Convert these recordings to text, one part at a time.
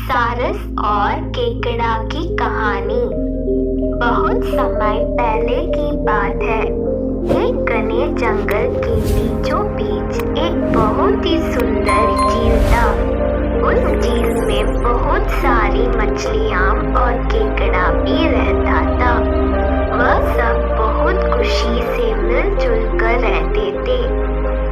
सारस और केकड़ा की कहानी। बहुत समय पहले की बात है। एक घने जंगल के बीचों बीच एक बहुत ही सुंदर झील था। उस झील में बहुत सारी मछलियाँ और केकड़ा भी रहता था। वह सब बहुत खुशी से मिलजुल कर रहते थे।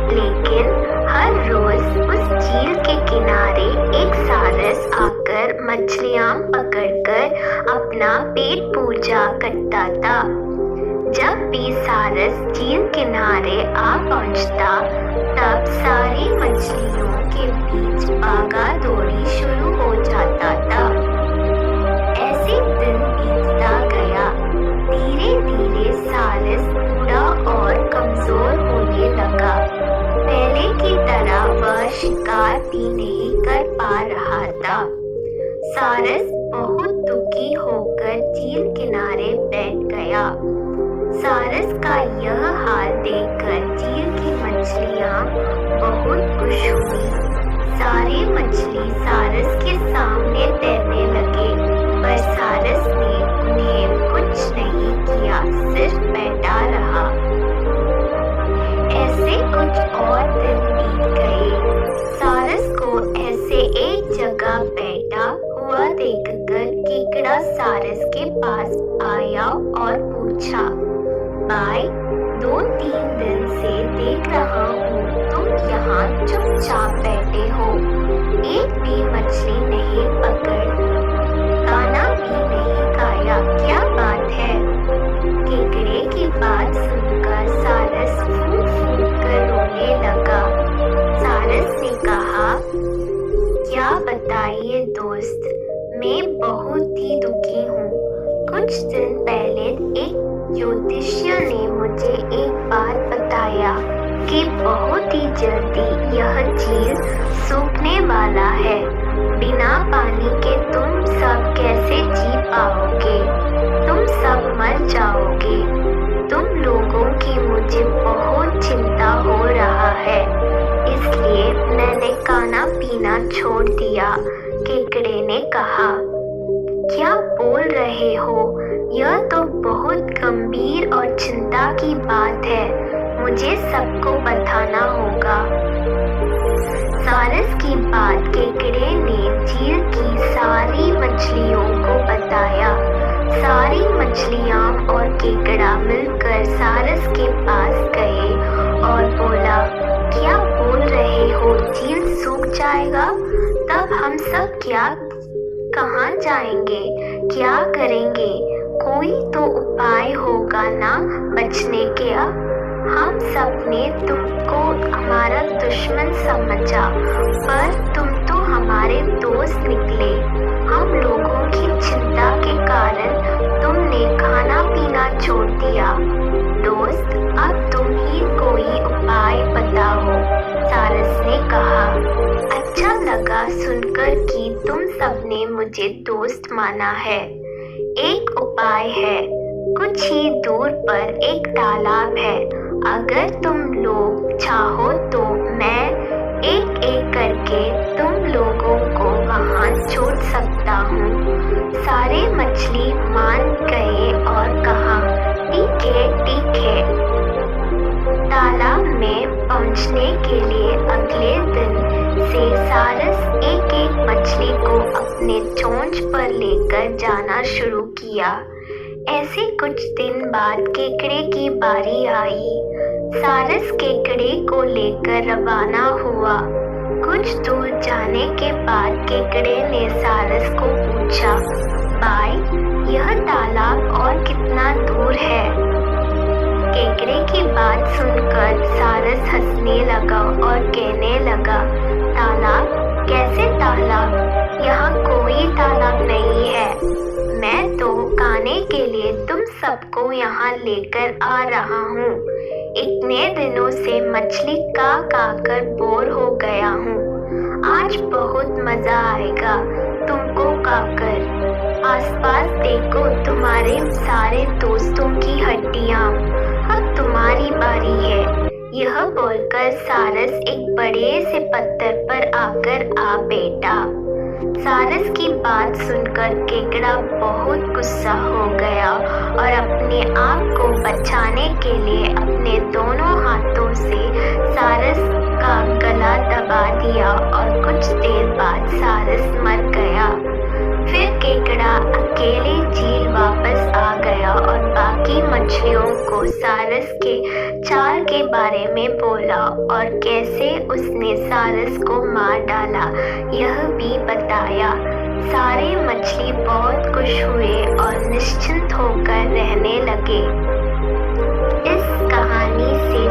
लेकिन हर रोज उस झील के किनारे एक सारस आकर मछलियाँ पकड़कर अपना पेट पूजा करता था। जब भी सारस झील किनारे आ पहुँचता, तब सारी मछलियों के बीच भागा दौड़ी शुरू हो जाता था। ऐसे दिन बीतता गया। धीरे धीरे सारस बूढ़ा और कमजोर होने लगा। पहले की तरह वह शिकार भी नहीं कर पा रहा था। सारस बहुत दुखी होकर झील किनारे बैठ गया। सारस का यह हाल देखकर झील की मछलियाँ बहुत खुश हुई। सारी मछली सारस के सामने तैरने लगे, पर सारस ने उन्हें कुछ नहीं किया, सिर्फ बैठा रहा। ऐसे कुछ और दिन बीत गए। सारस को ऐसे एक जगह बैठा हुआ देखकर केकड़ा सारस के पास आया और पूछा, भाई, 2-3 दिन से देख रहा हूँ तुम यहाँ चुपचाप बैठे हो, एक भी मछली नहीं पकड़, खाना भी नहीं खाया, क्या बात है? केकड़े की बात सुनकर सारस फूट फूट कर रोने लगा। सारस ने कहा, क्या बताइए दोस्त, मैं बहुत ही दुखी हूँ। कुछ दिन पहले एक ज्योतिषी ने मुझे एक बात बताया कि बहुत ही जल्दी यह झील सूखने वाला है। बिना पानी के तुम सब कैसे जी पाओगे? तुम सब मर जाओगे। तुम लोगों की मुझे बहुत चिंता हो रहा है, इसलिए मैंने खाना पीना छोड़ दिया। केकड़े ने कहा, क्या बोल रहे हो? यह तो बहुत गंभीर और चिंता की बात है, मुझे सबको बताना होगा। सारस की बात केकड़े ने झील की सारी मछलियों को बताया। सारी मछलियाँ और केकड़ा मिलकर सारस के पास गए और बोला, क्या बोल रहे हो, झील सूख जाएगा? तब हम सब कहाँ जाएंगे, क्या करेंगे? कोई तो उपाय होगा ना बचने का? हम सब ने तुमको हमारा दुश्मन समझा, पर तुम तो हमारे दोस्त निकले। हम लोगों की चिंता के कारण तुमने खाना पीना छोड़ दिया। दोस्त, अब तुम ही कोई उपाय बताओ। सारस ने कहा, अच्छा लगा सुनकर कि तुम सबने मुझे दोस्त माना है। एक उपाय है, कुछ ही दूर पर एक तालाब है। अगर तुम लोग चाहो तो मैं एक एक करके तुम लोगों को वहाँ छोड़ सकता हूँ। सारे मछली मान गए और कहा, ठीक है ठीक है। तालाब में पहुँचने के लिए अगले दिन से सारस एक एक मछली को अपने चोंच पर लेकर जाना शुरू किया। ऐसे कुछ दिन बाद केकड़े की बारी आई। सारस केकड़े को लेकर रवाना हुआ। कुछ दूर जाने के बाद केकड़े ने सारस को पूछा, भाई, यह तालाब और कितना दूर है? केकड़े की बात सुनकर सारस हंसने लगा और कहने लगा, तालाब? कैसे तालाब? यहाँ कोई तालाब नहीं है। मैं तो खाने के लिए तुम सबको यहाँ लेकर आ रहा हूँ। इतने दिनों से मछली खा कर बोर हो गया हूँ। आज बहुत मजा आएगा तुमको खाकर। आसपास देखो, तुम्हारे सारे दोस्तों की हड्डियाँ। अब तुम्हारी बारी है। यह बोलकर सारस एक बड़े से पत्थर पर आकर आ बैठा। सारस की बात सुनकर केकड़ा बहुत गुस्सा हो गया और अपने आप को बचाने के लिए अपने दोनों हाथों से सारस का गला दबा दिया और कुछ देर बाद सारस मर गया। फिर केकड़ा अकेले झील वापस आ गया और बाकी मछलियों को सारस के चाल के बारे में बोला और कैसे उसने सारस को मार डाला यह भी बताया। सारे मछली बहुत खुश हुए और निश्चिंत होकर रहने लगे। इस कहानी से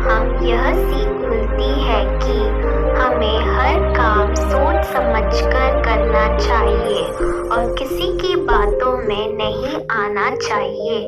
हम यह सीख मिलती है कि हमें हर काम सोच समझकर करना चाहिए और किसी की बातों में नहीं आना चाहिए।